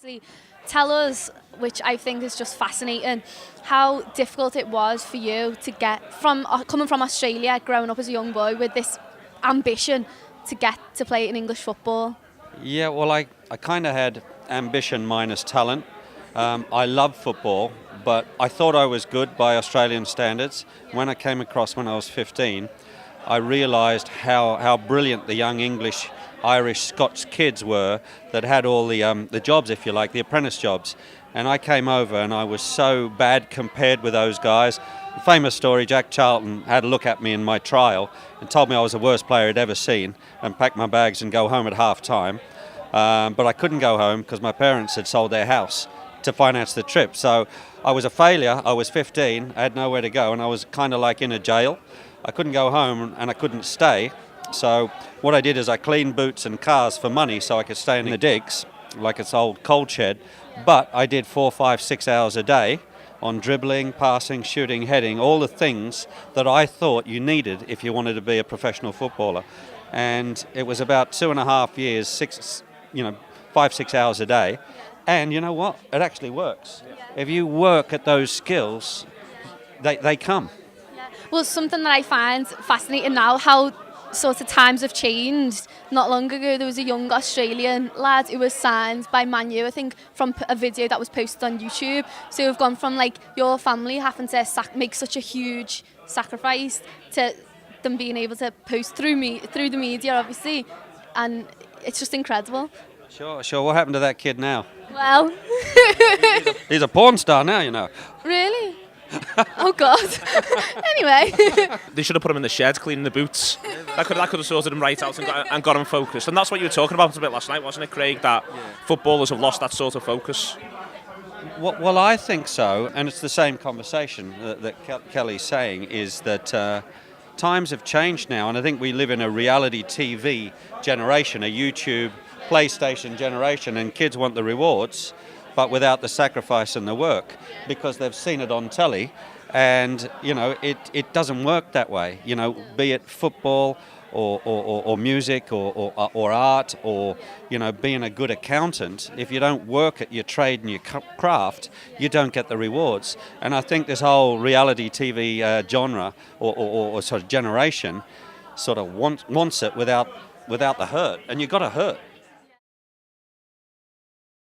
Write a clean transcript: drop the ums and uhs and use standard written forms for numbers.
Firstly, tell us, which I think is just fascinating, how difficult it was for you to get from coming from Australia, growing up as a young boy with this ambition to get to play in English football. Yeah, well, I kind of had ambition minus talent. I love football, but I thought I was good by Australian standards. When I came across when I was 15, I realised how brilliant the young English, Irish, Scots kids were that had all the jobs, if you like, the apprentice jobs. And I came over and I was so bad compared with those guys. Famous story, Jack Charlton had a look at me in my trial and told me I was the worst player he'd ever seen and pack my bags and go home at half time. But I couldn't go home because my parents had sold their house to finance the trip. So I was a failure. I was 15, I had nowhere to go, and I was kind of like in a jail. I couldn't go home and I couldn't stay. So what I did is I cleaned boots and cars for money so I could stay in the digs, like it's old cold shed. But I did 4, 5, 6 hours a day on dribbling, passing, shooting, heading, all the things that I thought you needed if you wanted to be a professional footballer. And it was about 2.5 years, 5, 6 hours a day. And you know what? It actually works. If you work at those skills, they come. Well, something that I find fascinating now, how sort of times have changed. Not long ago, there was a young Australian lad who was signed by Man U, I think, from a video that was posted on YouTube. So we've gone from like your family having to make such a huge sacrifice to them being able to post through the media, obviously, and it's just incredible. Sure. What happened to that kid now? Well, he's a porn star now, you know. Really? Oh God. Anyway. They should have put him in the shed cleaning the boots. That could have sorted him right out and got him focused. And that's what you were talking about a bit last night, wasn't it, Craig? That footballers have lost that sort of focus. Well, I think so, and it's the same conversation that Kelly's saying, is that times have changed now, and I think we live in a reality TV generation, a YouTube, PlayStation generation, and kids want the rewards, but without the sacrifice and the work, because they've seen it on telly, and it doesn't work that way. Be it football or music or art or being a good accountant. If you don't work at your trade and your craft, you don't get the rewards. And I think this whole reality TV genre or sort of generation sort of wants it without the hurt, and you've got to hurt.